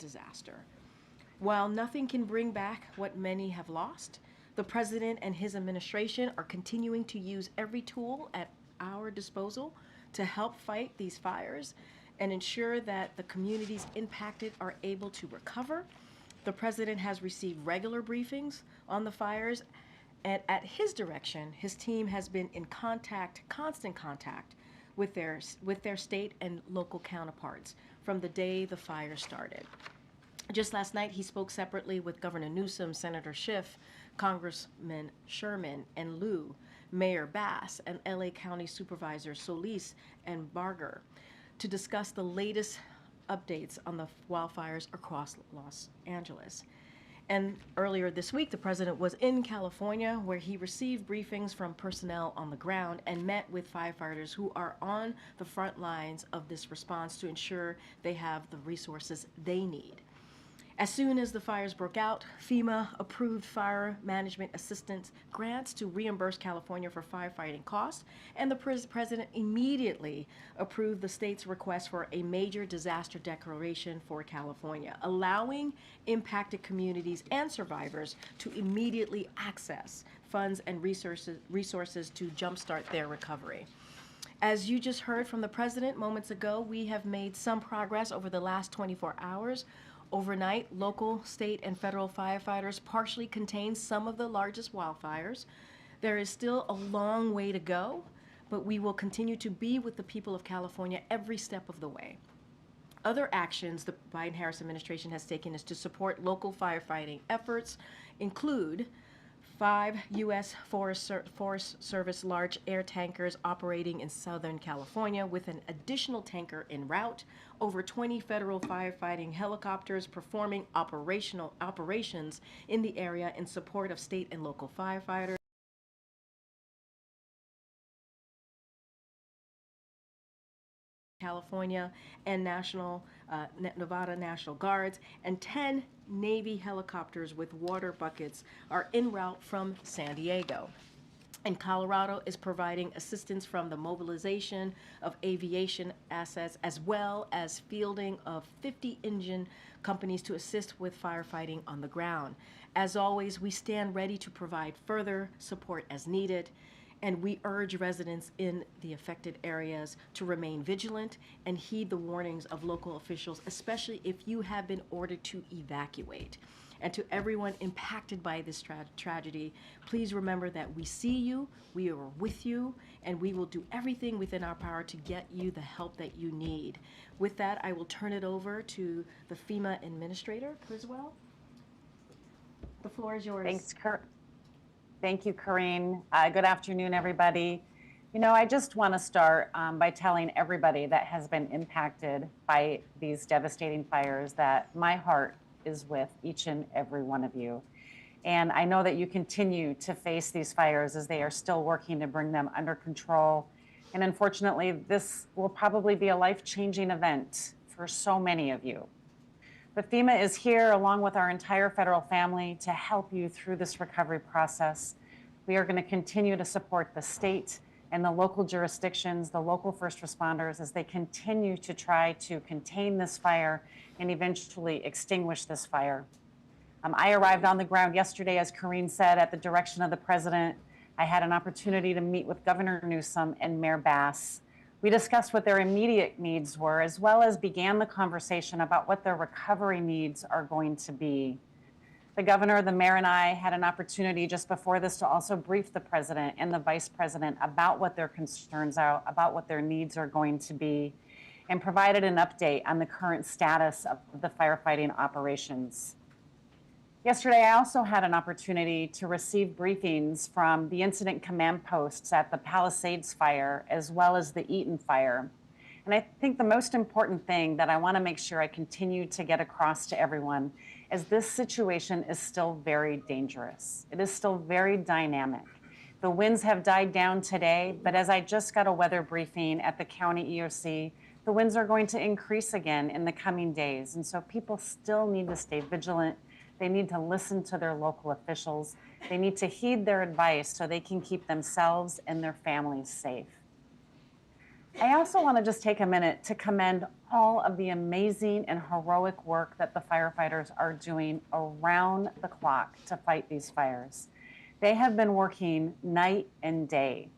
disaster. While nothing can bring back what many have lost, the president and his administration are continuing to use every tool at our disposal to help fight these fires and ensure that the communities impacted are able to recover. The president has received regular briefings on the fires, and at his direction, his team has been in contact, constant contact, with their state and local counterparts from the day the fire started. Just last night, he spoke separately with Governor Newsom, Senator Schiff, Congressman Sherman and Lieu, Mayor Bass, and LA County Supervisor Solis and Barger to discuss the latest updates on the wildfires across Los Angeles. And earlier this week, the president was in California, where he received briefings from personnel on the ground and met with firefighters who are on the front lines of this response to ensure they have the resources they need. As soon as the fires broke out, FEMA approved fire management assistance grants to reimburse California for firefighting costs, and the president immediately approved the state's request for a major disaster declaration for California, allowing impacted communities and survivors to immediately access funds and resources to jumpstart their recovery. As you just heard from the president moments ago, we have made some progress over the last 24 hours. Overnight, local, state, and federal firefighters partially contained some of the largest wildfires. There is still a long way to go, but we will continue to be with the people of California every step of the way. Other actions the Biden-Harris administration has taken is to support local firefighting efforts include 5 U.S. Forest Service large air tankers operating in Southern California with an additional tanker en route, over 20 federal firefighting helicopters performing operations in the area in support of state and local firefighters, California and Nevada National Guards, and 10 Navy helicopters with water buckets are en route from San Diego. And Colorado is providing assistance from the mobilization of aviation assets as well as fielding of 50 engine companies to assist with firefighting on the ground. As always, we stand ready to provide further support as needed, and we urge residents in the affected areas to remain vigilant and heed the warnings of local officials, especially if you have been ordered to evacuate. And to everyone impacted by this tragedy, please remember that we see you, we are with you, and we will do everything within our power to get you the help that you need. With that, I will turn it over to the FEMA Administrator, Criswell. The floor is yours. Thank you, Karine. Good afternoon, everybody. You know, I just want to start by telling everybody that has been impacted by these devastating fires that my heart is with each and every one of you. And I know that you continue to face these fires as they are still working to bring them under control. And unfortunately, this will probably be a life-changing event for so many of you. But FEMA is here along with our entire federal family to help you through this recovery process. We are going to continue to support the state and the local jurisdictions, the local first responders, as they continue to try to contain this fire and eventually extinguish this fire. I arrived on the ground yesterday, as Karine said, at the direction of the president. I had an opportunity to meet with Governor Newsom and Mayor Bass. We discussed what their immediate needs were, as well as began the conversation about what their recovery needs are going to be. The governor, the mayor, and I had an opportunity just before this to also brief the president and the vice president about what their concerns are, about what their needs are going to be, and provided an update on the current status of the firefighting operations. Yesterday, I also had an opportunity to receive briefings from the incident command posts at the Palisades fire, as well as the Eaton fire. And I think the most important thing that I want to make sure I continue to get across to everyone is this situation is still very dangerous. It is still very dynamic. The winds have died down today, but as I just got a weather briefing at the county EOC, the winds are going to increase again in the coming days. And so people still need to stay vigilant. They need to listen to their local officials. They need to heed their advice so they can keep themselves and their families safe. I also want to just take a minute to commend all of the amazing and heroic work that the firefighters are doing around the clock to fight these fires. They have been working night and day.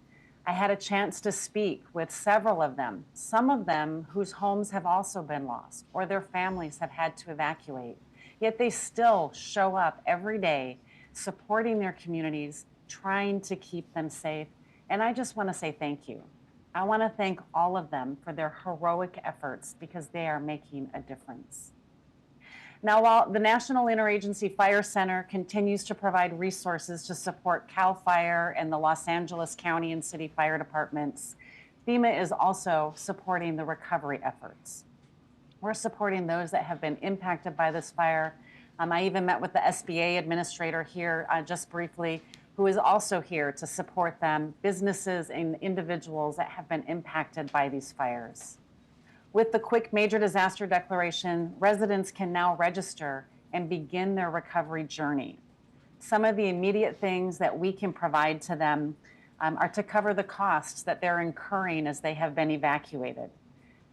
I had a chance to speak with several of them, some of them whose homes have also been lost or their families have had to evacuate. Yet they still show up every day supporting their communities, trying to keep them safe. And I just want to say thank you. I want to thank all of them for their heroic efforts because they are making a difference. Now, while the National Interagency Fire Center continues to provide resources to support CAL FIRE and the Los Angeles County and City Fire Departments, FEMA is also supporting the recovery efforts. We're supporting those that have been impacted by this fire. I even met with the SBA administrator here just briefly, who is also here to support them, businesses and individuals that have been impacted by these fires. With the quick major disaster declaration, residents can now register and begin their recovery journey. Some of the immediate things that we can provide to them are to cover the costs that they're incurring as they have been evacuated,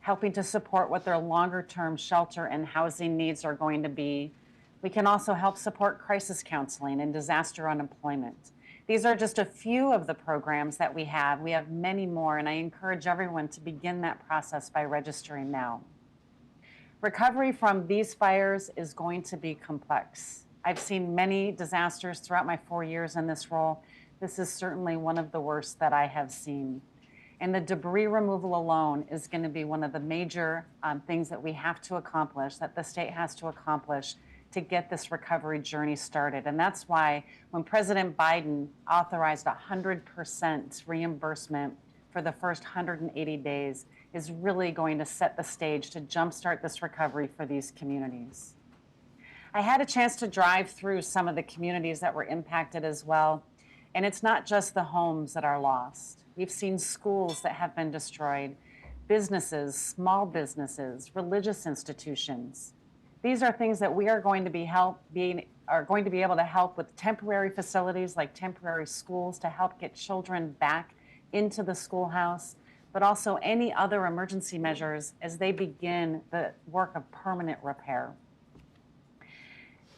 helping to support what their longer-term shelter and housing needs are going to be. We can also help support crisis counseling and disaster unemployment. These are just a few of the programs that we have. We have many more, and I encourage everyone to begin that process by registering now. Recovery from these fires is going to be complex. I've seen many disasters throughout my 4 years in this role. This is certainly one of the worst that I have seen. And the debris removal alone is going to be one of the major things that we have to accomplish, that the state has to accomplish to get this recovery journey started. And that's why when President Biden authorized 100% reimbursement for the first 180 days is really going to set the stage to jumpstart this recovery for these communities. I had a chance to drive through some of the communities that were impacted as well. And it's not just the homes that are lost. We've seen schools that have been destroyed, businesses, small businesses, religious institutions. These are things that we are going to be able to help with temporary facilities like temporary schools to help get children back into the schoolhouse, but also any other emergency measures as they begin the work of permanent repair.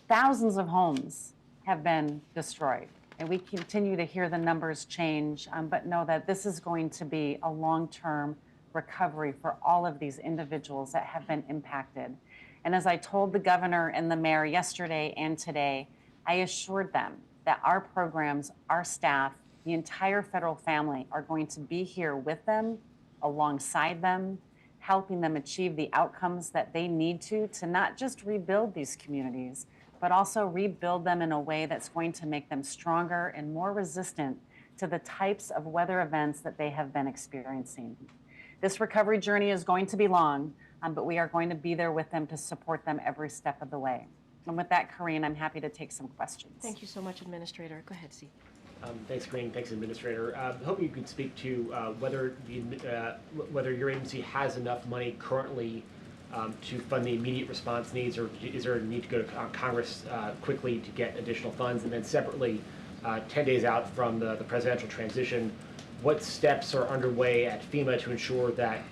Thousands of homes have been destroyed, and we continue to hear the numbers change, but know that this is going to be a long-term recovery for all of these individuals that have been impacted. And as I told the governor and the mayor yesterday and today, I assured them that our programs, our staff, the entire federal family are going to be here with them, alongside them, helping them achieve the outcomes that they need to not just rebuild these communities, but also rebuild them in a way that's going to make them stronger and more resistant to the types of weather events that they have been experiencing. This recovery journey is going to be long, but we are going to be there with them to support them every step of the way. And with that, Karine, I'm happy to take some questions. Thank you so much, Administrator. Go ahead, C. Thanks, Karine. Thanks, Administrator. Hoping you could speak to whether your agency has enough money currently to fund the immediate response needs, or is there a need to go to Congress quickly to get additional funds? And then separately, 10 days out from the presidential transition, what steps are underway at FEMA to ensure that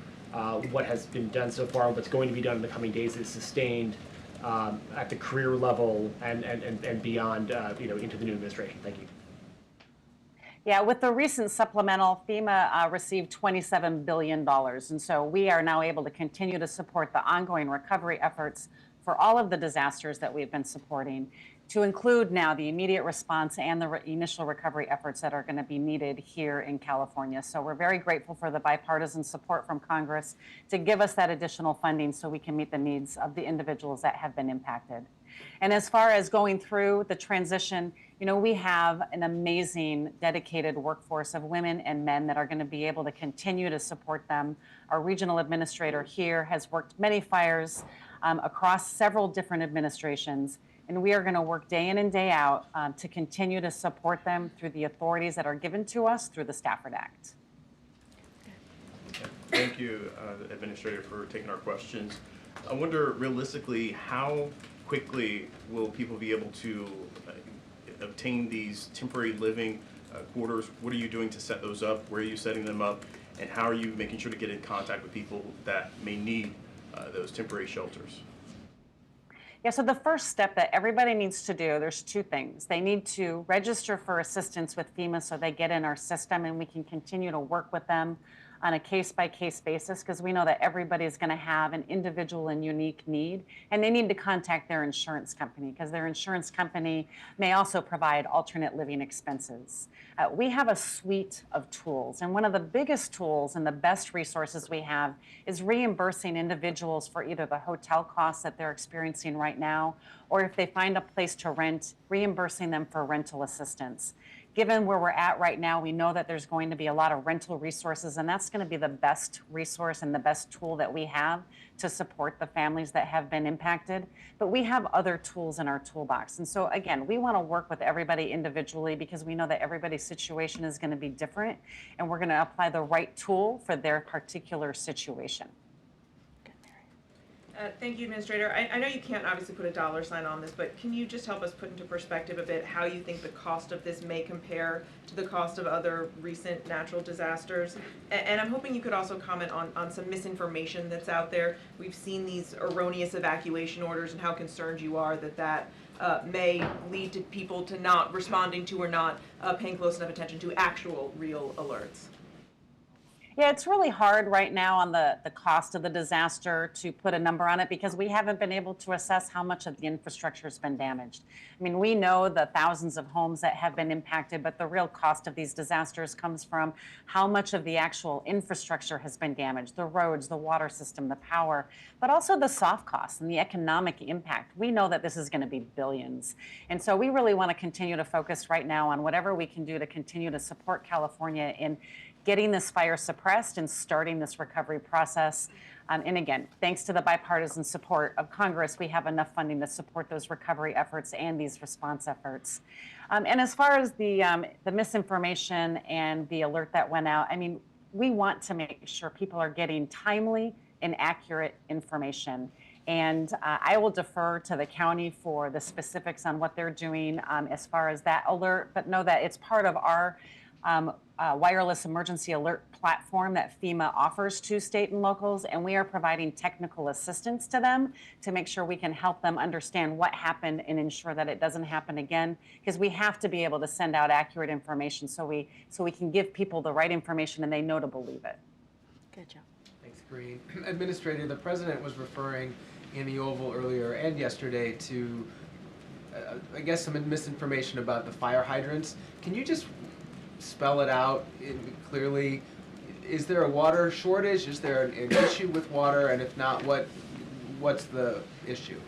what has been done so far, what's going to be done in the coming days, is sustained at the career level and beyond, into the new administration? Thank you. Yeah, with the recent supplemental, FEMA received $27 billion. And so we are now able to continue to support the ongoing recovery efforts for all of the disasters that we've been supporting, to include now the immediate response and the initial recovery efforts that are going to be needed here in California. So we're very grateful for the bipartisan support from Congress to give us that additional funding so we can meet the needs of the individuals that have been impacted. And as far as going through the transition, we have an amazing, dedicated workforce of women and men that are going to be able to continue to support them. Our regional administrator here has worked many fires across several different administrations, and we are going to work day in and day out to continue to support them through the authorities that are given to us through the Stafford Act. Thank you, Administrator, for taking our questions. I wonder, realistically, how quickly will people be able to obtain these temporary living quarters? What are you doing to set those up? Where are you setting them up? And how are you making sure to get in contact with people that may need those temporary shelters? Yeah, so the first step that everybody needs to do, there's two things. They need to register for assistance with FEMA so they get in our system and we can continue to work with them on a case-by-case basis, because we know that everybody is going to have an individual and unique need, and they need to contact their insurance company because their insurance company may also provide alternate living expenses. We have a suite of tools, and one of the biggest tools and the best resources we have is reimbursing individuals for either the hotel costs that they're experiencing right now, or if they find a place to rent, reimbursing them for rental assistance. Given where we're at right now, we know that there's going to be a lot of rental resources, and that's going to be the best resource and the best tool that we have to support the families that have been impacted. But we have other tools in our toolbox. And so again, we want to work with everybody individually because we know that everybody's situation is going to be different, and we're going to apply the right tool for their particular situation. Thank you, Administrator. I know you can't obviously put a dollar sign on this, but can you just help us put into perspective a bit how you think the cost of this may compare to the cost of other recent natural disasters? And I'm hoping you could also comment on some misinformation that's out there. We've seen these erroneous evacuation orders and how concerned you are that may lead to people to not responding to or not paying close enough attention to actual real alerts. Yeah, it's really hard right now on the cost of the disaster to put a number on it because we haven't been able to assess how much of the infrastructure has been damaged. I mean, we know the thousands of homes that have been impacted, but the real cost of these disasters comes from how much of the actual infrastructure has been damaged, the roads, the water system, the power, but also the soft costs and the economic impact. We know that this is going to be billions. And so we really want to continue to focus right now on whatever we can do to continue to support California in getting this fire suppressed and starting this recovery process. And again, thanks to the bipartisan support of Congress, we have enough funding to support those recovery efforts and these response efforts. And as far as the misinformation and the alert that went out, I mean, we want to make sure people are getting timely and accurate information. And I will defer to the county for the specifics on what they're doing as far as that alert, but know that it's part of our wireless emergency alert platform that FEMA offers to state and locals, and we are providing technical assistance to them to make sure we can help them understand what happened and ensure that it doesn't happen again, because we have to be able to send out accurate information so we can give people the right information and they know to believe it. Good job. Thanks, Karine. Administrator, the President was referring in the Oval earlier and yesterday to, I guess, some misinformation about the fire hydrants. Can you just spell it out clearly? Is there a water shortage? Is there an issue with water? And if not, what's the issue?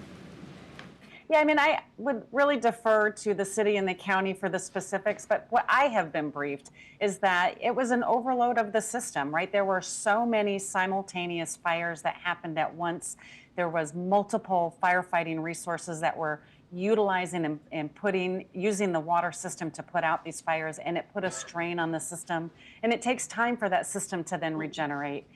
Yeah, I mean, I would really defer to the city and the county for the specifics, but what I have been briefed is that it was an overload of the system, right? There were so many simultaneous fires that happened at once. There was multiple firefighting resources that were utilizing and using the water system to put out these fires, and it put a strain on the system, and it takes time for that system to then regenerate.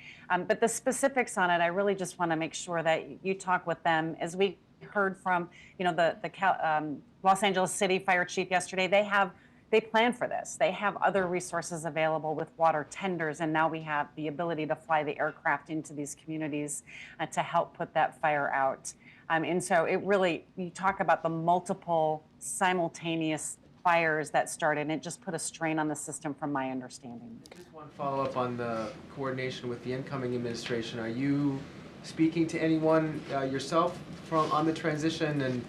But the specifics on it, I really just want to make sure that you talk with them. As we heard from, the Los Angeles City Fire Chief yesterday, they plan for this. They have other resources available with water tenders, and now we have the ability to fly the aircraft into these communities to help put that fire out. And so it really, you talk about the multiple simultaneous fires that started, and it just put a strain on the system from my understanding. Just one follow-up on the coordination with the incoming administration. Are you speaking to anyone yourself on the transition, and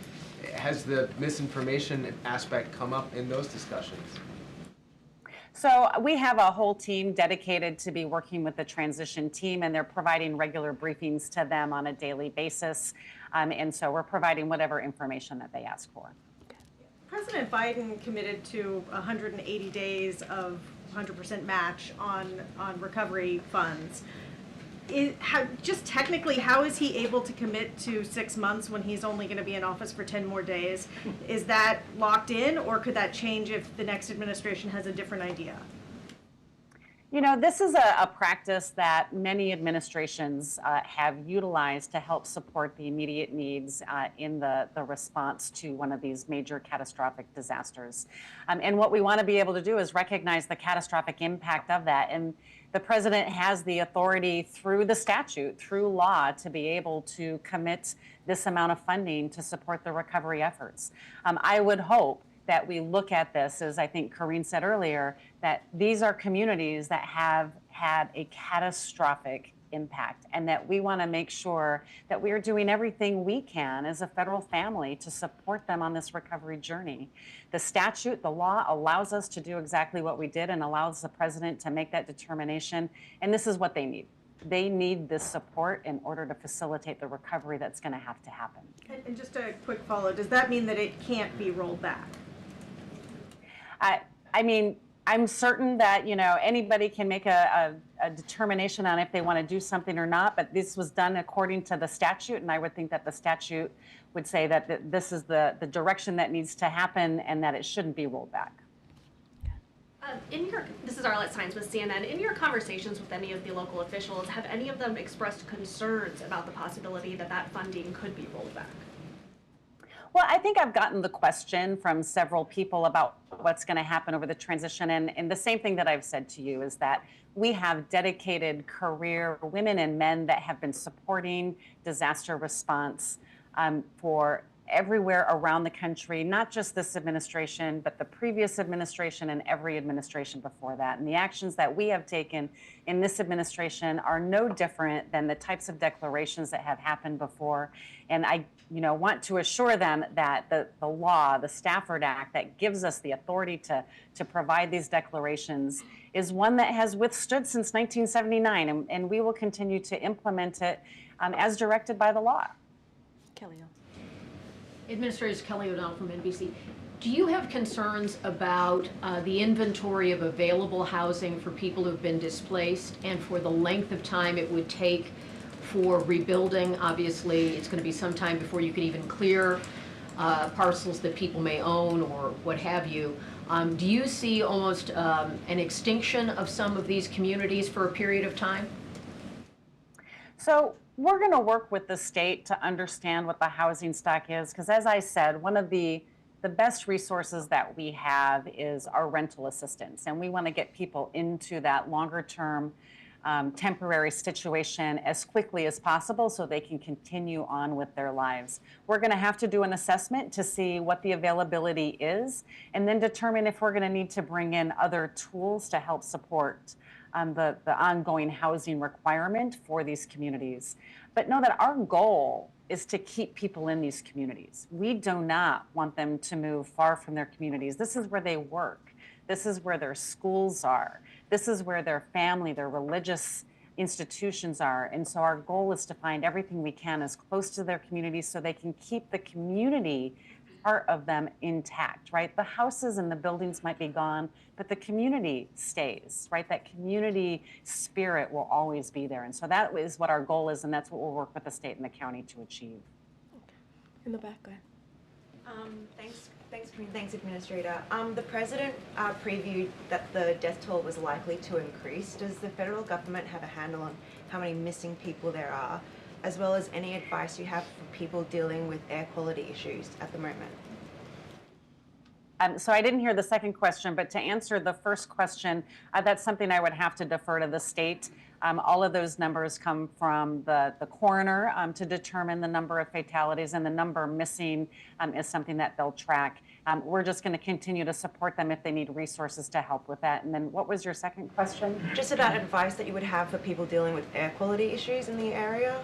has the misinformation aspect come up in those discussions? So we have a whole team dedicated to be working with the transition team, and they're providing regular briefings to them on a daily basis. And so we're providing whatever information that they ask for. President Biden committed to 180 days of 100% match on recovery funds. Just technically, how is he able to commit to 6 months when he's only going to be in office for 10 more days? Is that locked in, or could that change if the next administration has a different idea? You know, this is a practice that many administrations have utilized to help support the immediate needs in the response to one of these major catastrophic disasters. And what we want to be able to do is recognize the catastrophic impact of that. And the president has the authority through the statute, through law, to be able to commit this amount of funding to support the recovery efforts. I would hope that we look at this, as I think Karine said earlier, that these are communities that have had a catastrophic impact, and that we want to make sure that we are doing everything we can as a federal family to support them on this recovery journey. The statute, the law, allows us to do exactly what we did and allows the president to make that determination, and this is what they need. They need this support in order to facilitate the recovery that's going to have to happen. And just a quick follow, does that mean that it can't be rolled back? I mean, I'm certain that, you know, anybody can make a determination on if they want to do something or not, but this was done according to the statute, and I would think that the statute would say that this is the direction that needs to happen and that it shouldn't be rolled back. This is Arlette Sines with CNN. In your conversations with any of the local officials, have any of them expressed concerns about the possibility that that funding could be rolled back? Well, I think I've gotten the question from several people about what's going to happen over the transition. And the same thing that I've said to you is that we have dedicated career women and men that have been supporting disaster response for everywhere around the country, not just this administration, but the previous administration and every administration before that. And the actions that we have taken in this administration are no different than the types of declarations that have happened before. And I want to assure them that the law, the Stafford Act, that gives us the authority to provide these declarations is one that has withstood since 1979, and we will continue to implement it as directed by the law. Kelly. Administrator Kelly O'Donnell from NBC. Do you have concerns about the inventory of available housing for people who've been displaced and for the length of time it would take for rebuilding? Obviously, it's going to be some time before you can even clear parcels that people may own or what have you. Do you see almost an extinction of some of these communities for a period of time? So we're going to work with the state to understand what the housing stock is, because as I said, one of the best resources that we have is our rental assistance, and we want to get people into that longer term temporary situation as quickly as possible so they can continue on with their lives. We're going to have to do an assessment to see what the availability is, and then determine if we're going to need to bring in other tools to help support the ongoing housing requirement for these communities. But know that our goal is to keep people in these communities. We do not want them to move far from their communities. This is where they work. This is where their schools are. This is where their family, their religious institutions are. And so our goal is to find everything we can as close to their communities so they can keep the community part of them intact, right? The houses and the buildings might be gone, but the community stays, right? That community spirit will always be there. And so that is what our goal is, and that's what we'll work with the state and the county to achieve. In the back, go ahead. Thanks, Karine. Thanks, Administrator. The President previewed that the death toll was likely to increase. Does the federal government have a handle on how many missing people there are, as well as any advice you have for people dealing with air quality issues at the moment? So I didn't hear the second question, but to answer the first question, that's something I would have to defer to the state. All of those numbers come from the coroner to determine the number of fatalities, and the number missing is something that they'll track. We're just going to continue to support them if they need resources to help with that. And then what was your second question? Just about advice that you would have for people dealing with air quality issues in the area?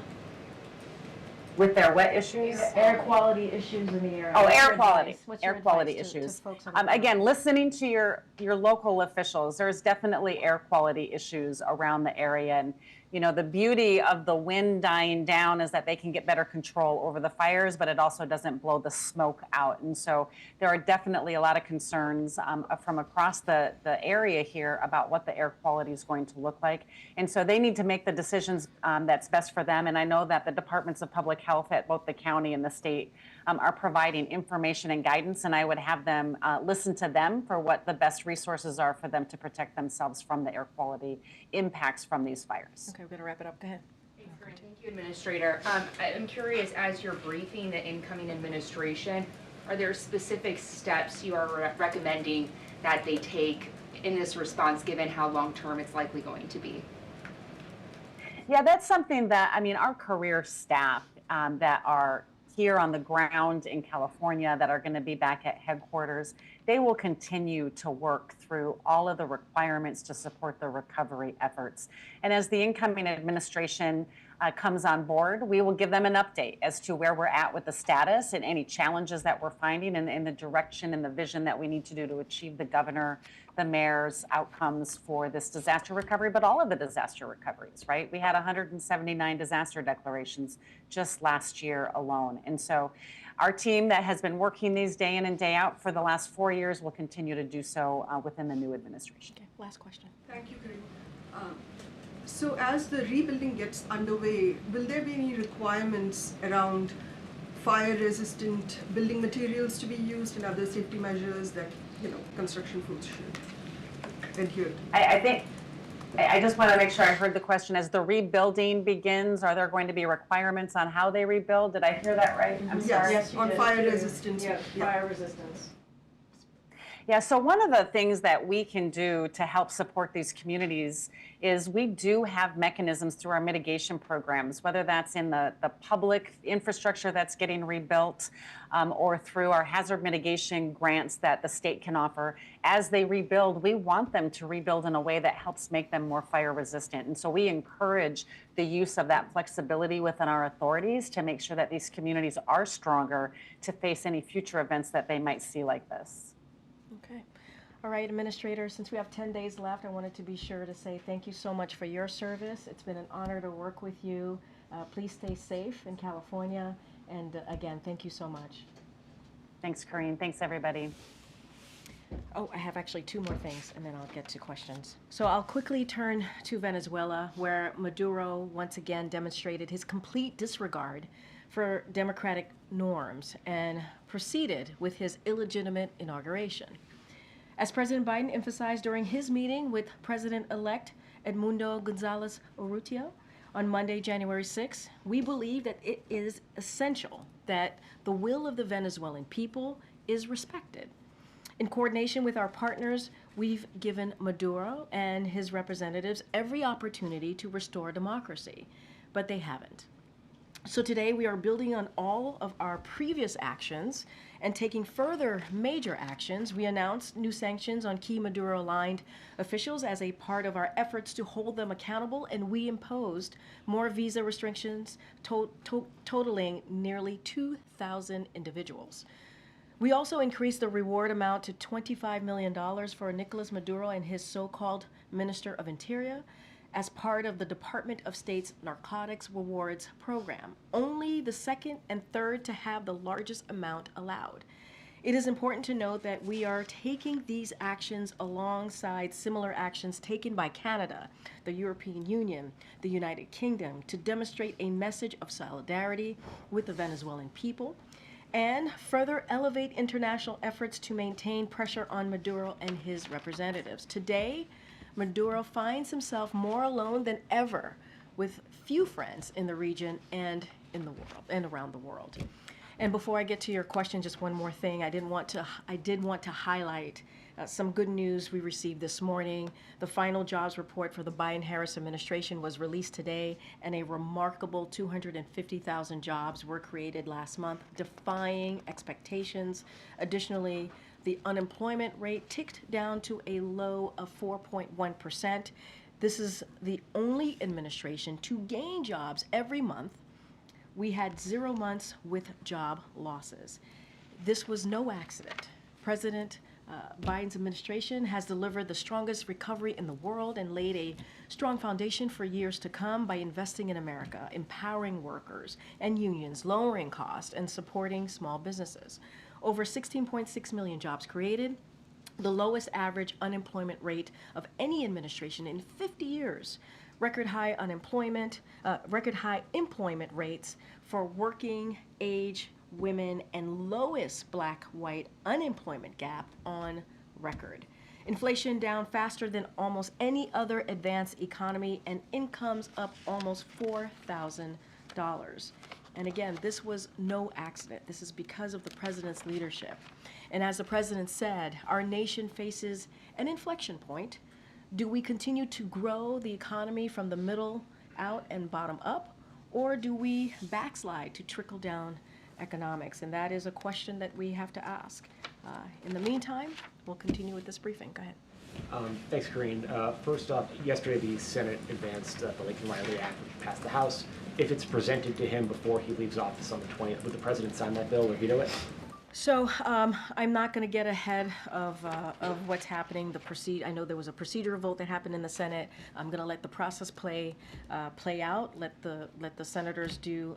With their what issues? Air quality issues in the area. Oh, air quality. What's your Air quality advice to issues. folks on the Again, listening to your local officials, there's definitely air quality issues around the area. And, you know, the beauty of the wind dying down is that they can get better control over the fires, but it also doesn't blow the smoke out. And so there are definitely a lot of concerns from across the area here about what the air quality is going to look like. And so they need to make the decisions that's best for them. And I know that the departments of public health at both the county and the state are providing information and guidance, and I would have them listen to them for what the best resources are for them to protect themselves from the air quality impacts from these fires. Okay, we're going to wrap it up. Go ahead. Thank you, Administrator. I'm curious, as you're briefing the incoming administration, are there specific steps you are recommending that they take in this response, given how long-term it's likely going to be? Yeah, that's something that, I mean, our career staff that are here on the ground in California that are going to be back at headquarters, they will continue to work through all of the requirements to support the recovery efforts. And as the incoming administration comes on board, we will give them an update as to where we're at with the status and any challenges that we're finding and the direction and the vision that we need to do to achieve the governor, the mayor's outcomes for this disaster recovery, but all of the disaster recoveries, right? We had 179 disaster declarations just last year alone. And so our team that has been working these day in and day out for the last 4 years will continue to do so within the new administration. Okay, last question. Thank you, Karine. So as the rebuilding gets underway, will there be any requirements around fire-resistant building materials to be used and other safety measures that, construction folks should adhere to? I just want to make sure I heard the question. As the rebuilding begins, are there going to be requirements on how they rebuild? Did I hear that right? I'm sorry. Yes, on fire resistance. Yeah, fire resistance. Yeah, so one of the things that we can do to help support these communities is we do have mechanisms through our mitigation programs, whether that's in the public infrastructure that's getting rebuilt or through our hazard mitigation grants that the state can offer. As they rebuild, we want them to rebuild in a way that helps make them more fire resistant. And so we encourage the use of that flexibility within our authorities to make sure that these communities are stronger to face any future events that they might see like this. Okay. All right, Administrator, since we have 10 days left, I wanted to be sure to say thank you so much for your service. It's been an honor to work with you. Please stay safe in California. And again, thank you so much. Thanks, Karine. Thanks, everybody. Oh, I have actually two more things, and then I'll get to questions. So I'll quickly turn to Venezuela, where Maduro once again demonstrated his complete disregard for democratic norms and proceeded with his illegitimate inauguration. As President Biden emphasized during his meeting with President-elect Edmundo Gonzalez Urrutia on Monday, January 6, we believe that it is essential that the will of the Venezuelan people is respected. In coordination with our partners, we've given Maduro and his representatives every opportunity to restore democracy, but they haven't. So today we are building on all of our previous actions and taking further major actions. We announced new sanctions on key Maduro-aligned officials as a part of our efforts to hold them accountable, and we imposed more visa restrictions totaling nearly 2,000 individuals. We also increased the reward amount to $25 million for Nicolas Maduro and his so-called Minister of Interior as part of the Department of State's Narcotics Rewards program, only the second and third to have the largest amount allowed. It is important to note that we are taking these actions alongside similar actions taken by Canada, the European Union, the United Kingdom, to demonstrate a message of solidarity with the Venezuelan people and further elevate international efforts to maintain pressure on Maduro and his representatives. Today, Maduro finds himself more alone than ever, with few friends in the region and in the world and around the world. And before I get to your question, just one more thing. I did want to highlight some good news we received this morning. The final jobs report for the Biden-Harris administration was released today, and a remarkable 250,000 jobs were created last month, defying expectations. Additionally, the unemployment rate ticked down to a low of 4.1%. This is the only administration to gain jobs every month. We had 0 months with job losses. This was no accident. President Biden's administration has delivered the strongest recovery in the world and laid a strong foundation for years to come by investing in America, empowering workers and unions, lowering costs, and supporting small businesses. Over 16.6 million jobs created, the lowest average unemployment rate of any administration in 50 years. Record high employment rates for working age women, and lowest black-white unemployment gap on record. Inflation down faster than almost any other advanced economy, and incomes up almost $4,000. And again, this was no accident. This is because of the president's leadership. And as the president said, our nation faces an inflection point. Do we continue to grow the economy from the middle out and bottom up, or do we backslide to trickle down economics? And that is a question that we have to ask. In the meantime, we'll continue with this briefing. Go ahead. Thanks, Karine. First off, yesterday the Senate advanced the Lincoln Riley Act, which passed the House. If it's presented to him before he leaves office on the 20th, would the president sign that bill or veto it? So I'm not going to get ahead of what's happening. I know there was a procedural vote that happened in the Senate. I'm going to let the process play out. Let the senators do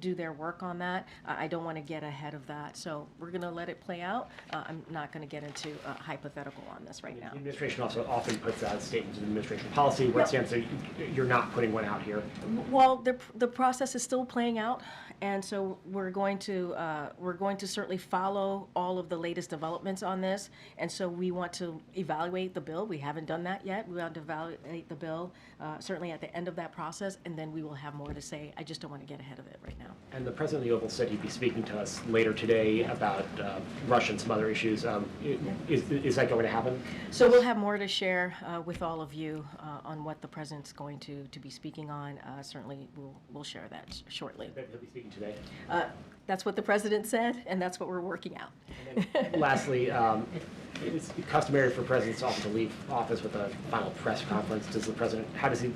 their work on that. I don't want to get ahead of that. So we're going to let it play out. I'm not going to get into hypothetical on this right now. The administration also often puts out statements of administration policy. What stands so you're not putting one out here? Well, the process is still playing out, and so we're going to certainly follow all of the latest developments on this, and so we want to evaluate the bill. We haven't done that yet. We want to evaluate the bill certainly at the end of that process, and then we will have more to say. I just don't want to get ahead of it right now. And the president of the Oval said he'd be speaking to us later today about Russia and some other issues. Is that going to happen? So we'll have more to share with all of you on what the president's going to be speaking on. Certainly, we'll share that shortly. He'll be speaking today. That's what the president said, and that's what we're working out. And then lastly, it's customary for presidents often to leave office with a final press conference. Does the president, how does he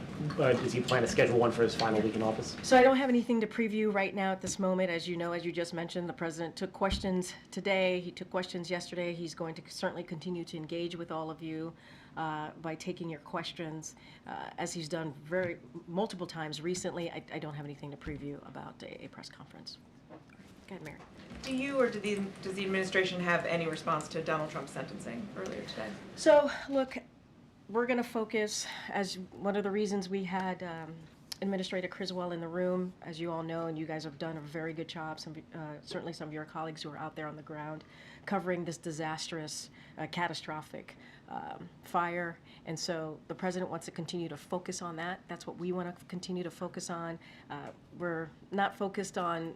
plan to schedule one for his final week in office? So I don't have anything to preview right now at this moment. As you know, as you just mentioned, the president took questions today. He took questions yesterday. He's going to certainly continue to engage with all of you by taking your questions, as he's done multiple times recently. I don't have anything to preview about a press conference. Go ahead, Mary. Do you or does the administration have any response to Donald Trump's sentencing earlier today? So, look, we're going to focus, as one of the reasons we had Administrator Criswell in the room, as you all know, and you guys have done a very good job, certainly some of your colleagues who are out there on the ground, covering this disastrous, catastrophic fire. And so the president wants to continue to focus on that. That's what we want to continue to focus on. We're not focused on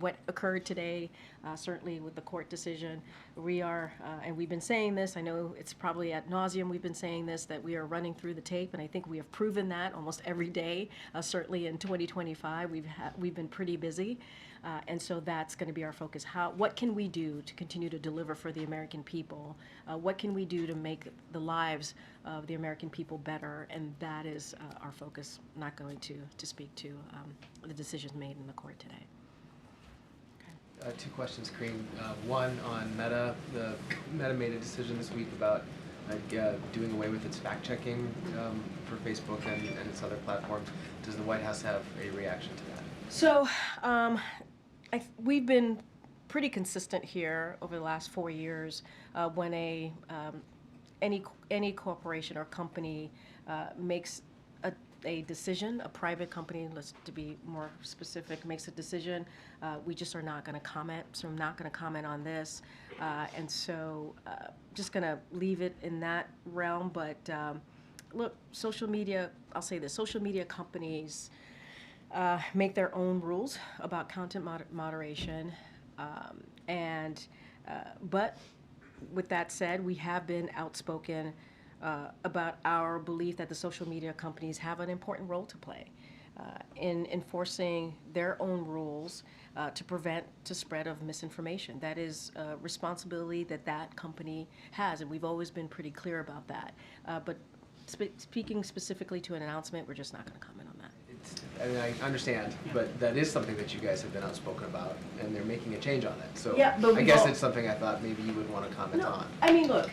what occurred today, certainly with the court decision. We are, and we've been saying this, I know it's probably ad nauseum, we've been saying this, that we are running through the tape, and I think we have proven that almost every day. Certainly in 2025, we've been pretty busy. And so that's going to be our focus. What can we do to continue to deliver for the American people? What can we do to make the lives of the American people better? And that is our focus, not going to speak to the decisions made in the court today. Okay. Two questions, Karine. One on Meta. Meta made a decision this week about doing away with its fact-checking for Facebook and its other platforms. Does the White House have a reaction to that? So we've been pretty consistent here over the last 4 years. When any corporation or company makes a decision, a private company, to be more specific, makes a decision, we just are not going to comment. So I'm not going to comment on this, and so just going to leave it in that realm. But look, social media. I'll say this: social media companies make their own rules about content moderation, but with that said, we have been outspoken about our belief that the social media companies have an important role to play in enforcing their own rules to prevent the spread of misinformation. That is a responsibility that company has, and we've always been pretty clear about that. But speaking specifically to an announcement, we're just not going to comment on that. I mean, I understand, but that is something that you guys have been outspoken about, and they're making a change on it. So yeah, but I guess it's something I thought maybe you would want to comment on. I mean, look,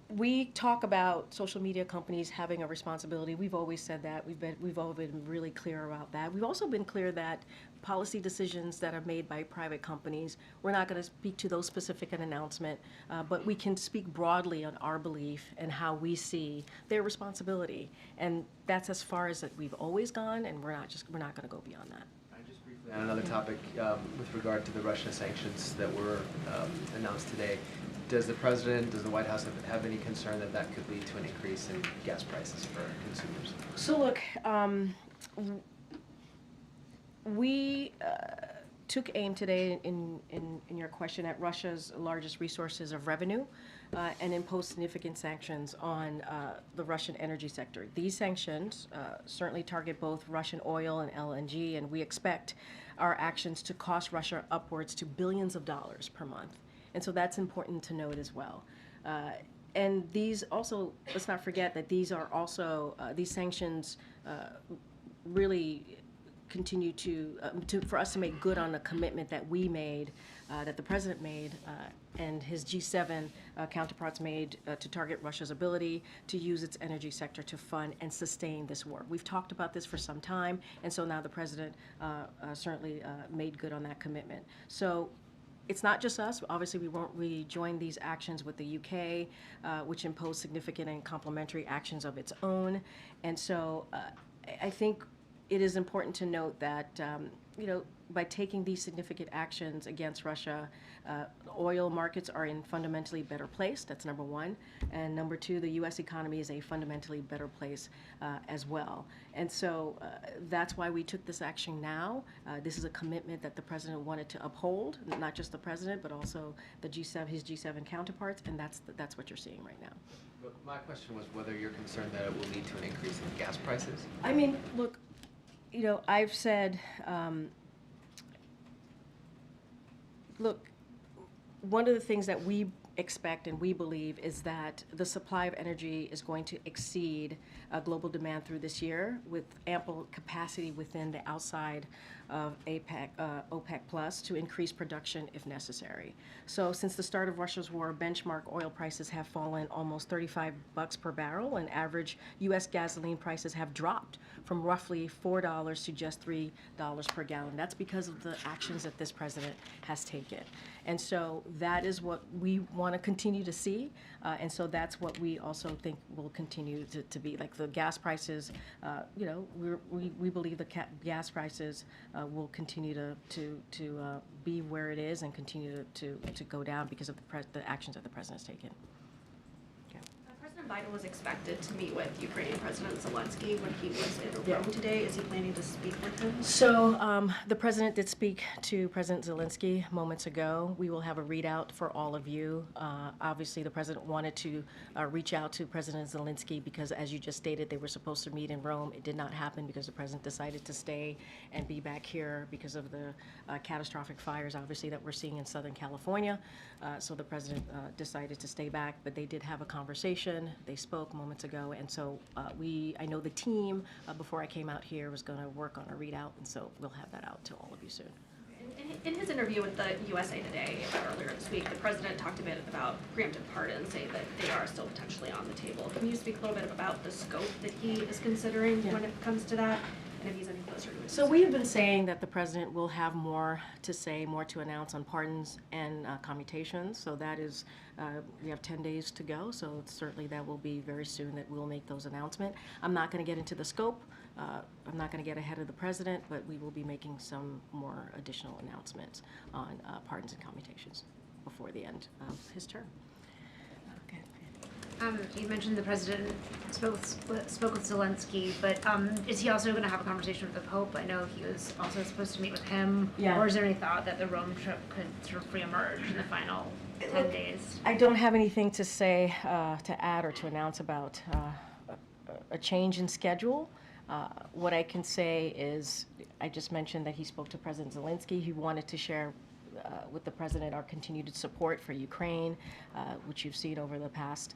we talk about social media companies having a responsibility. We've always said that. We've all been really clear about that. We've also been clear that policy decisions that are made by private companies, we're not going to speak to those specific an announcement, but we can speak broadly on our belief and how we see their responsibility. And that's as far as that we've always gone, and we're not going to go beyond that. I just briefly And another topic with regard to the Russia sanctions that were announced today. Does the President, does the White House have any concern that that could lead to an increase in gas prices for consumers? So look, we took aim today in your question at Russia's largest resources of revenue and imposed significant sanctions on the Russian energy sector. These sanctions certainly target both Russian oil and LNG, and we expect our actions to cost Russia upwards to billions of dollars per month. And so that's important to note as well. And these also, let's not forget that these are also, these sanctions really continue for us to make good on a commitment that we made, that the President made, and his G7 counterparts made to target Russia's ability to use its energy sector to fund and sustain this war. We've talked about this for some time, and so now the President certainly made good on that commitment. So it's not just us. Obviously, we joined these actions with the UK, which imposed significant and complementary actions of its own. And so I think it is important to note that, by taking these significant actions against Russia, oil markets are in fundamentally better place. That's number one. And number two, the U.S. economy is a fundamentally better place as well. And so that's why we took this action now. This is a commitment that the President wanted to uphold, not just the President, but also the G7, his G7 counterparts, and that's what you're seeing right now. But my question was whether you're concerned that it will lead to an increase in gas prices. I mean, look, I've said, look, one of the things that we expect and we believe is that the supply of energy is going to exceed global demand through this year with ample capacity within the outside of OPEC Plus to increase production if necessary. So since the start of Russia's war, benchmark oil prices have fallen almost $35 per barrel, and average U.S. gasoline prices have dropped from roughly $4 to just $3 per gallon. That's because of the actions that this President has taken. And so that is what we want to continue to see. And so that's what we also think will continue to be. Like the gas prices, we believe the gas prices will continue to be where it is and continue to go down because of the actions that the President has taken. President Biden was expected to meet with Ukrainian President Zelensky when he was in Rome today. Is he planning to speak with him? So the President did speak to President Zelensky moments ago. We will have a readout for all of you. Obviously, the President wanted to reach out to President Zelensky because, as you just stated, they were supposed to meet in Rome. It did not happen because the President decided to stay and be back here because of the catastrophic fires, obviously, that we're seeing in Southern California. So the President decided to stay back, but they did have a conversation. They spoke moments ago, and so I know the team, before I came out here, was going to work on a readout, and so we'll have that out to all of you soon. In his interview with the USA Today earlier this week, the President talked a bit about preemptive pardons, saying that they are still potentially on the table. Can you speak a little bit about the scope that he is considering when it comes to that, and if he's any closer to it? So we have been saying that the President will have more to say, more to announce on pardons and commutations. So that is, we have 10 days to go. So certainly that will be very soon that we'll make those announcements. I'm not going to get into the scope. I'm not going to get ahead of the President, but we will be making some more additional announcements on pardons and commutations before the end of his term. Okay. You mentioned the President spoke with Zelensky, but is he also going to have a conversation with the Pope? I know he was also supposed to meet with him. Yeah. Or is there any thought that the Rome trip could sort of reemerge in the final 10 days? I don't have anything to say, to add or to announce about a change in schedule. What I can say is, I just mentioned that he spoke to President Zelensky. He wanted to share with the President our continued support for Ukraine, which you've seen over the past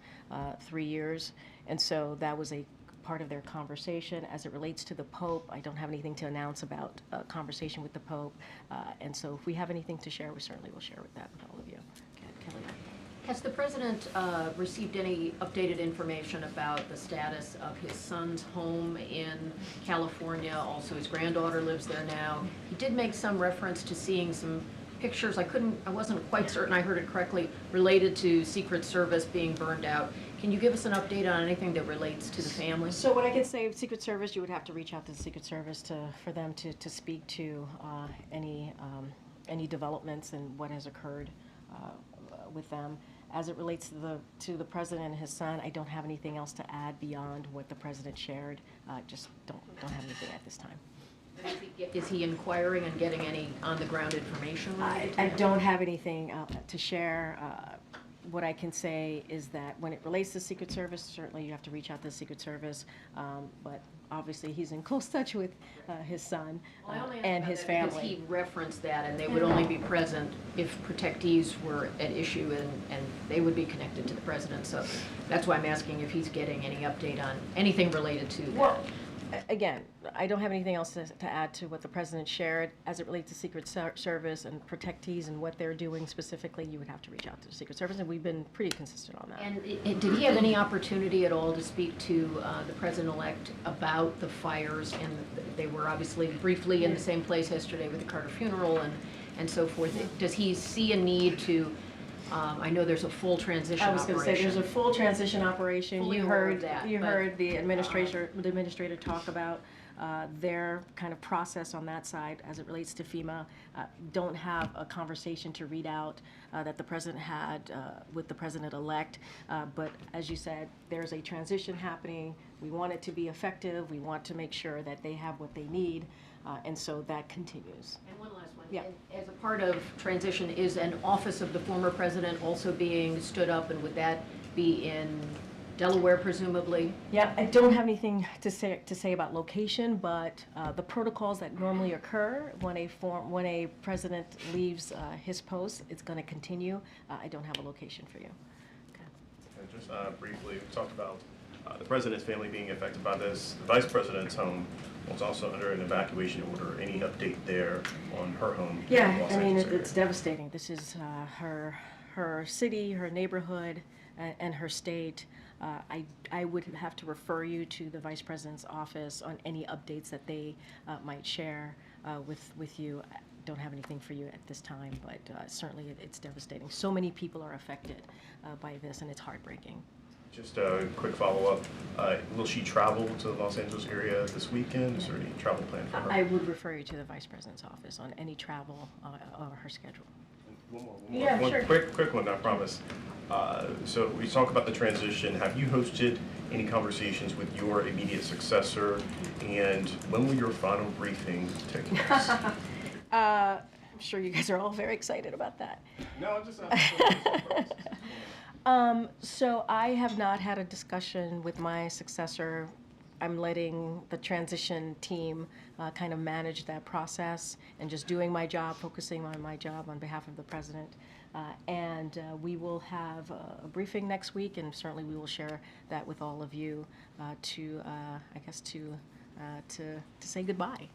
3 years. And so that was a part of their conversation. As it relates to the Pope, I don't have anything to announce about a conversation with the Pope. And so if we have anything to share, we certainly will share with that with all of you. Kelly. Has the President received any updated information about the status of his son's home in California? Also, his granddaughter lives there now. He did make some reference to seeing some pictures, I wasn't quite certain I heard it correctly, related to Secret Service being burned out. Can you give us an update on anything that relates to the family? So what I can say, Secret Service, you would have to reach out to the Secret Service for them to speak to any developments and what has occurred with them. As it relates to the president and his son, I don't have anything else to add beyond what the president shared. Just don't have anything at this time. Is he inquiring and getting any on-the-ground information related to I that? don't have anything to share. What I can say is that when it relates to Secret Service, certainly you have to reach out to the Secret Service, but obviously he's in close touch with his son and his family. Because he referenced that, and they would only be present if protectees were at issue, and they would be connected to the president. So that's why I'm asking if he's getting any update on anything related to that. Well, again, I don't have anything else to add to what the president shared. As it relates to Secret Service and protectees and what they're doing specifically, you would have to reach out to the Secret Service, and we've been pretty consistent on that. And did he have any opportunity at all to speak to the president-elect about the fires? And they were obviously briefly in the same place yesterday with the Carter funeral and so forth. Does he see a need to, I know there's a full transition I was operation. going to say, there's a full transition operation. Fully You aware of heard that, the administrator talk about their kind of process on that side as it relates to FEMA. Don't have a conversation to read out that the president had with the president-elect, but as you said, there's a transition happening. We want it to be effective. We want to make sure that they have what they need, and so that continues. And one last one. Yeah. As a part of transition, is an office of the former president also being stood up, and would that be in Delaware, presumably? Yeah, I don't have anything to say about location, but the protocols that normally occur when a president leaves his post, it's going to continue. I don't have a location for you. Okay. And just briefly, we talked about the president's family being affected by this. The vice president's home was also under an evacuation order. Any update there on her home? Yeah, in the Los I mean, Angeles area? it's devastating. This is her city, her neighborhood, and her state. I would have to refer you to the vice president's office on any updates that they might share with you. I don't have anything for you at this time, but certainly it's devastating. So many people are affected by this, and it's heartbreaking. Just a quick follow-up. Will she travel to the Los Angeles area this weekend? Is there any travel plan for her? I would refer you to the vice president's office on any travel or her schedule. One more. Yeah, one sure. quick one, I promise. So we talk about the transition. Have you hosted any conversations with your immediate successor? And when will your final briefing take place? I'm sure you guys are all very excited about that. No, I'm just So I have not had a discussion with my successor. I'm letting the transition team kind of manage that process and just doing my job, focusing on my job on behalf of the president. And we will have a briefing next week, and certainly we will share that with all of you to say goodbye.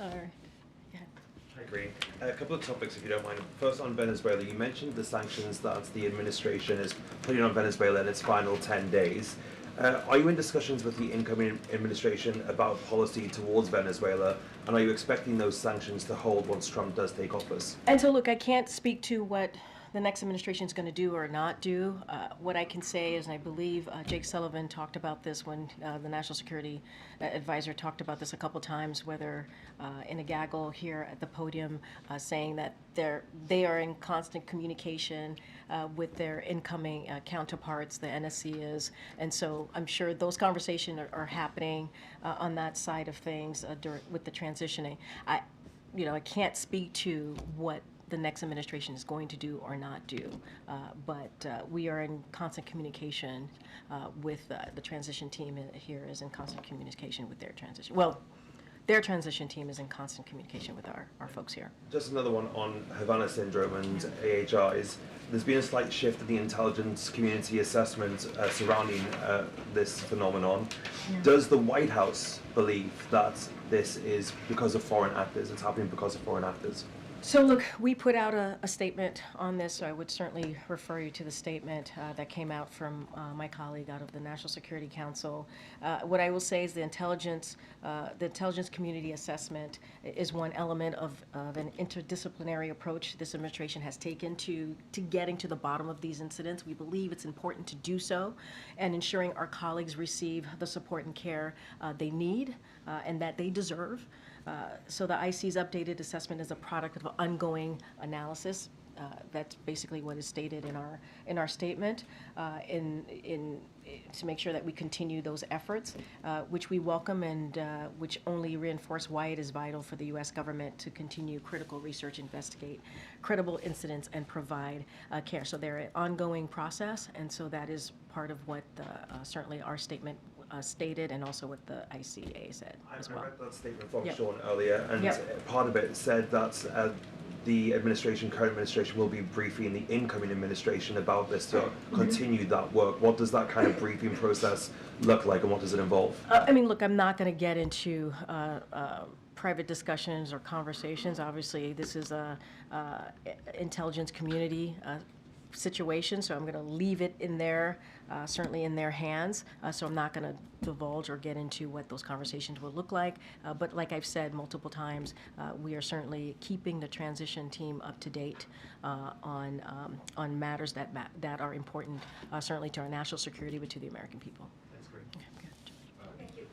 All right. Hi, Karine. A couple of topics, if you don't mind. First, on Venezuela, you mentioned the sanctions that the administration is putting on Venezuela in its final 10 days. Are you in discussions with the incoming administration about policy towards Venezuela, and are you expecting those sanctions to hold once Trump does take office? And so, look, I can't speak to what the next administration is going to do or not do. What I can say is, and I believe Jake Sullivan talked about this when the National Security Advisor talked about this a couple times, whether in a gaggle here at the podium, saying that they are in constant communication with their incoming counterparts, the NSC is, and so I'm sure those conversations are happening on that side of things with the transitioning. I can't speak to what the next administration is going to do or not do, but we are in constant communication with the transition team here is in constant communication with their transition. Well, their transition team is in constant communication with our folks here. Just another one on Havana syndrome and AHIs. There's been a slight shift in the intelligence community assessment surrounding this phenomenon. Yeah. Does the White House believe that this is because of foreign actors? It's happening because of foreign actors? So look, we put out a statement on this, so I would certainly refer you to the statement that came out from my colleague out of the National Security Council. What I will say is the intelligence community assessment is one element of an interdisciplinary approach this administration has taken to getting to the bottom of these incidents. We believe it's important to do so and ensuring our colleagues receive the support and care they need and that they deserve. So the IC's updated assessment is a product of ongoing analysis. That's basically what is stated in our statement, to make sure that we continue those efforts, which we welcome and which only reinforce why it is vital for the U.S. government to continue critical research, investigate credible incidents, and provide care. So they're an ongoing process, and so that is part of what certainly our statement stated, and also what the ICA said as well. I read that statement from Yep. Sean earlier, and Yep. part of it said that the current administration will be briefing the incoming administration about this to continue that work. What does that kind of briefing process look like, and what does it involve? I mean, look, I'm not going to get into private discussions or conversations. Obviously, this is a intelligence community situation, so I'm going to leave it in their, certainly in their hands. So I'm not going to divulge or get into what those conversations will look like. But like I've said multiple times, we are certainly keeping the transition team up to date on matters that are important, certainly to our national security, but to the American people. That's great. Thank you.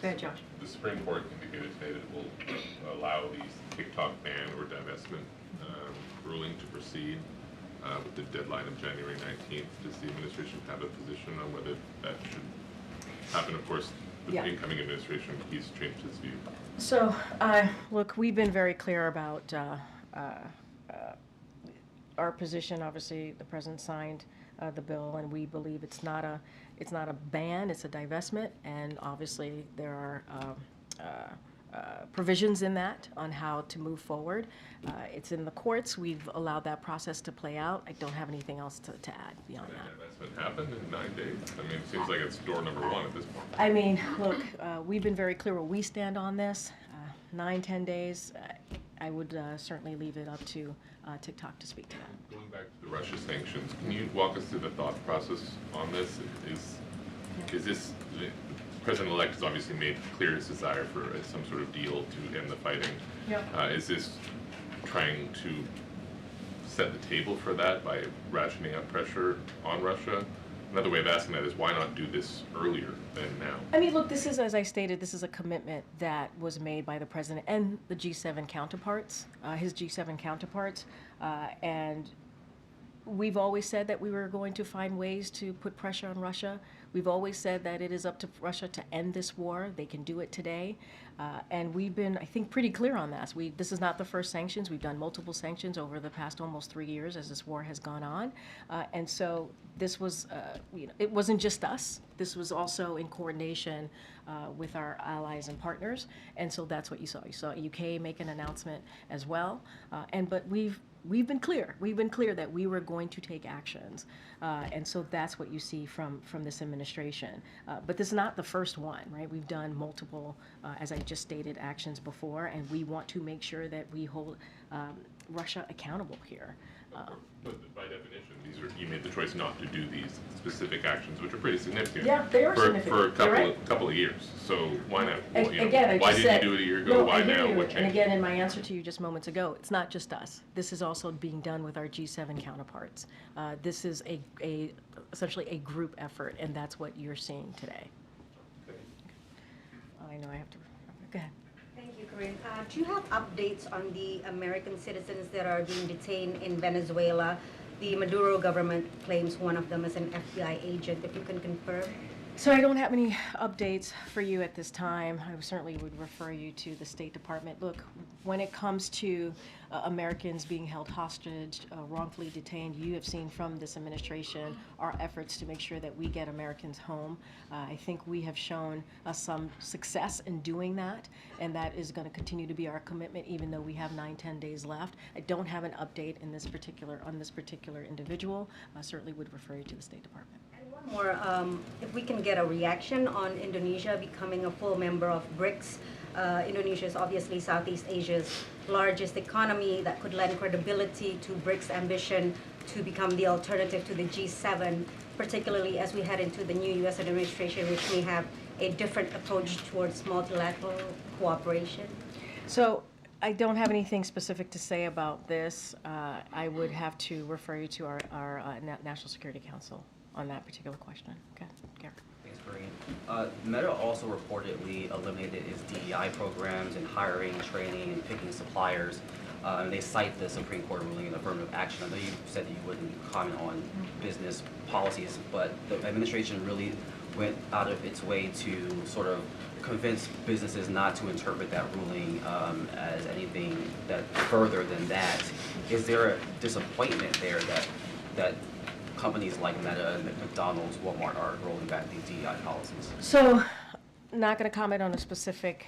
Go ahead, Josh. The Supreme Court indicated today that it will allow these TikTok ban or divestment ruling to proceed with the deadline of January 19th. Does the administration have a position on whether that should happen? Of course, the incoming administration, he's changed his view. So, look, we've been very clear about our position. Obviously, the president signed the bill, and we believe it's not a ban, it's a divestment, and obviously there are provisions in that on how to move forward. It's in the courts. We've allowed that process to play out. I don't have anything else to add beyond that. Divestment happened in 9 days. I mean, it seems like it's door number one at this point. I mean, look, we've been very clear where we stand on this. 9-10 days. I would certainly leave it up to TikTok to speak to that. Going back to the Russia sanctions, can you walk us through the thought process on this? Is this, the President-elect has obviously made clear his desire for some sort of deal to end the fighting. Yep. Is this trying to set the table for that by ratcheting up pressure on Russia? Another way of asking that is, why not do this earlier than now? I mean, look, this is, as I stated, this is a commitment that was made by the president and the G7 counterparts, his G7 counterparts, and we've always said that we were going to find ways to put pressure on Russia. We've always said that it is up to Russia to end this war. They can do it today. And we've been, I think, pretty clear on that. This is not the first sanctions. We've done multiple sanctions over the past almost 3 years as this war has gone on. And so this was, it wasn't just us. This was also in coordination with our allies and partners. And so that's what you saw. You saw UK make an announcement as well. But we've been clear. We've been clear that we were going to take actions. And so that's what you see from this administration. But this is not the first one, right? We've done multiple, as I just stated, actions before, and we want to make sure that we hold Russia accountable here. But by definition, you made the choice not to do these specific actions, which are pretty significant. Yeah, they are significant. For a couple, You're right. couple of years. So why not? Well, Again, I why just didn't said, you do it a year ago? no, Why I hear now? you. What changed? And again, in my answer to you just moments ago, it's not just us. This is also being done with our G7 counterparts. This is essentially a group effort, and that's what you're seeing today. I know I have to. Go ahead. Thank you, Karine. Do you have updates on the American citizens that are being detained in Venezuela? The Maduro government claims one of them is an FBI agent, if you can confirm. So I don't have any updates for you at this time. I certainly would refer you to the State Department. Look, when it comes to Americans being held hostage, wrongfully detained, you have seen from this administration our efforts to make sure that we get Americans home. I think we have shown some success in doing that, and that is going to continue to be our commitment, even though we have 9-10 days left. I don't have an update on this particular individual. I certainly would refer you to the State Department. One more, if we can get a reaction on Indonesia becoming a full member of BRICS, Indonesia is obviously Southeast Asia's largest economy that could lend credibility to BRICS' ambition to become the alternative to the G7, particularly as we head into the new U.S. administration, which may have a different approach towards multilateral cooperation? So I don't have anything specific to say about this. I would have to refer you to our National Security Council on that particular question. Okay, Gary. Thanks, Karine. Meta also reportedly eliminated its DEI programs and hiring, training, and picking suppliers. And they cite the Supreme Court ruling in affirmative action. I know you said that you wouldn't comment on business policies, but the administration really went out of its way to sort of convince businesses not to interpret that ruling as anything that further than that. Is there a disappointment there that companies like Meta and McDonald's, Walmart are rolling back these DEI policies? So, not going to comment on a specific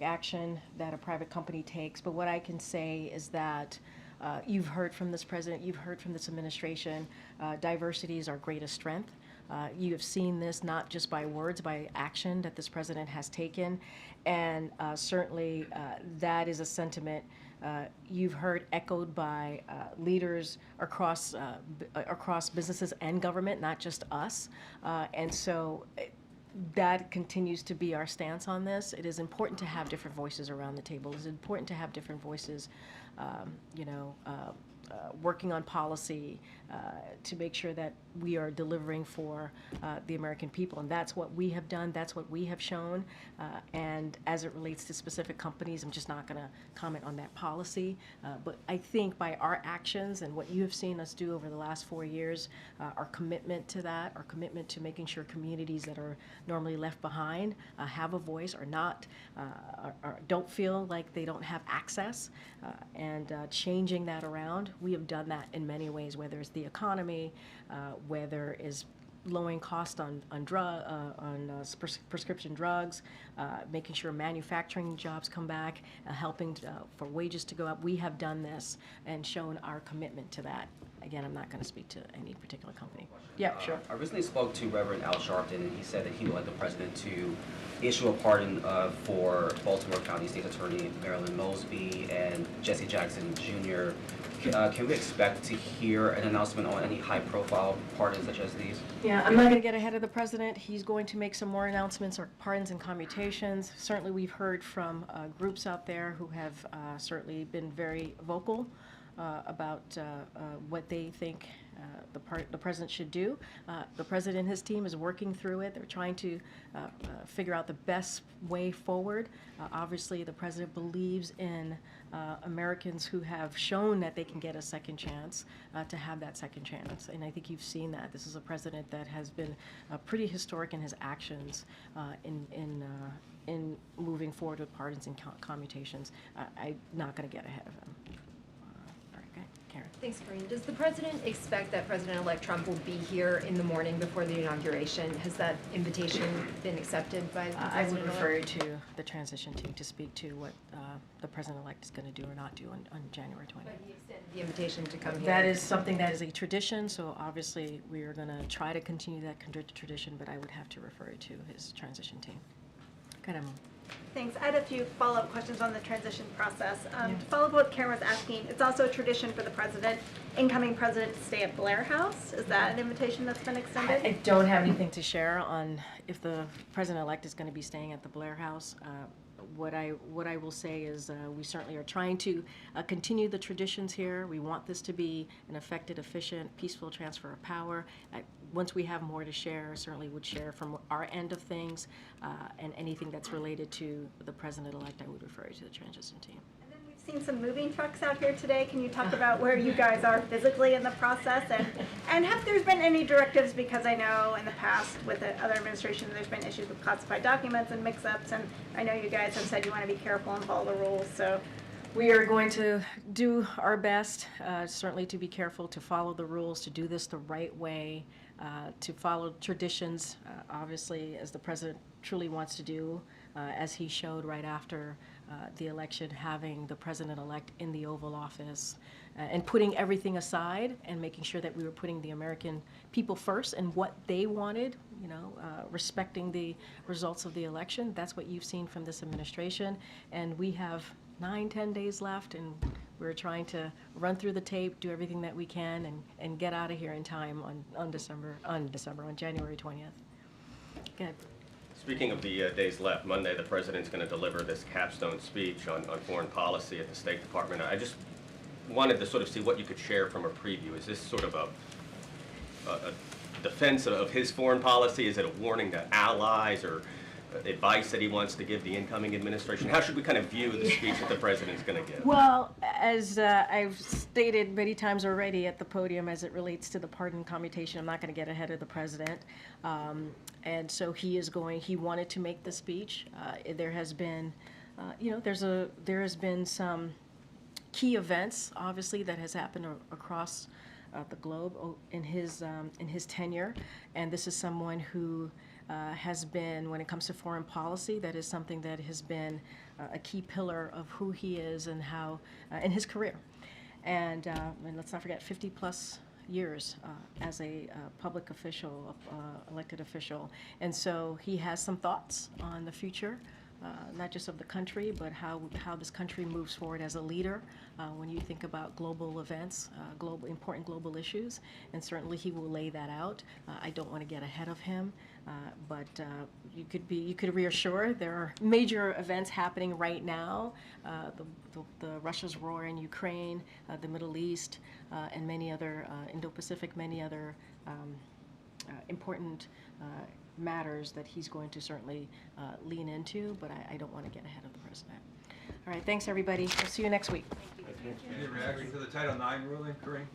action that a private company takes, but what I can say is that you've heard from this president, you've heard from this administration, diversity is our greatest strength. You have seen this not just by words, by action that this president has taken, and certainly that is a sentiment you've heard echoed by leaders across businesses and government, not just us, and so that continues to be our stance on this. It is important to have different voices around the table. It is important to have different voices, working on policy to make sure that we are delivering for the American people. And that's what we have done. That's what we have shown. And as it relates to specific companies, I'm just not going to comment on that policy. But I think by our actions and what you have seen us do over the last 4 years, our commitment to that, our commitment to making sure communities that are normally left behind have a voice or not, don't feel like they don't have access, and changing that around. We have done that in many ways, whether it's the economy, whether it's lowering cost on prescription drugs, making sure manufacturing jobs come back, helping for wages to go up. We have done this and shown our commitment to that. Again, I'm not going to speak to any particular company. Yeah, sure. I recently spoke to Reverend Al Sharpton, and he said that he would like the president to issue a pardon for Baltimore County State Attorney Marilyn Mosby and Jesse Jackson Jr. Can we expect to hear an announcement on any high-profile pardons such as these? Yeah, I'm not going to get ahead of the president. He's going to make some more announcements or pardons and commutations. Certainly, we've heard from groups out there who have certainly been very vocal about what they think the president should do. The president and his team is working through it. They're trying to figure out the best way forward. Obviously, the president believes in Americans who have shown that they can get a second chance to have that second chance. And I think you've seen that. This is a president that has been pretty historic in his actions in moving forward with pardons and commutations. I'm not going to get ahead of him. Karen. Thanks, Karine. Does the president expect that President-elect Trump will be here in the morning before the inauguration? Has that invitation been accepted by the president? I would refer you to the transition team to speak to what the president-elect is going to do or not do on January 20th. But he extended the invitation to come here. That is something that is a tradition, so obviously we are going to try to continue that tradition, but I would have to refer you to his transition team. Go ahead, Emma. Thanks. I had a few follow-up questions on the transition process. To follow up what Karen was asking, it's also a tradition for the president, incoming president, to stay at Blair House. Is that an invitation that's been extended? I don't have anything to share on if the president-elect is going to be staying at the Blair House. What I will say is we certainly are trying to continue the traditions here. We want this to be an effective, efficient, peaceful transfer of power. Once we have more to share, certainly would share from our end of things, and anything that's related to the president-elect, I would refer you to the transition team. And then we've seen some moving trucks out here today. Can you talk about where you guys are physically in the process, and have there been any directives? Because I know in the past with the other administration, there's been issues with classified documents and mix-ups, and I know you guys have said you want to be careful and follow the rules. So. We are going to do our best, certainly to be careful, to follow the rules, to do this the right way, to follow traditions, obviously, as the president truly wants to do, as he showed right after the election, having the president-elect in the Oval Office, and putting everything aside and making sure that we were putting the American people first and what they wanted, respecting the results of the election. That's what you've seen from this administration. And we have 9-10 days left, and we're trying to run through the tape, do everything that we can, and get out of here in time on January 20th. Go ahead. Speaking of the days left, Monday the president's going to deliver this capstone speech on foreign policy at the State Department. I just wanted to sort of see what you could share from a preview. Is this sort of a defense of his foreign policy? Is it a warning to allies, or advice that he wants to give the incoming administration? How should we kind of view the speech that the president's going to give? Well, as I've stated many times already at the podium as it relates to the pardon commutation, I'm not going to get ahead of the president. And so he wanted to make the speech. There has been, there has been some key events, obviously, that has happened across the globe in his tenure. And this is someone who has been, when it comes to foreign policy, that is something that has been a key pillar of who he is and how, in his career. And let's not forget, 50+ years as a public official, elected official. And so he has some thoughts on the future, not just of the country, but how this country moves forward as a leader when you think about global events, important global issues. And certainly he will lay that out. I don't want to get ahead of him, but you could reassure there are major events happening right now. The Russia's war in Ukraine, the Middle East, and many other Indo-Pacific, many other important matters that he's going to certainly lean into, but I don't want to get ahead of the president. All right, thanks everybody. We'll see you next week. Any reaction to the Title IX ruling, Karine?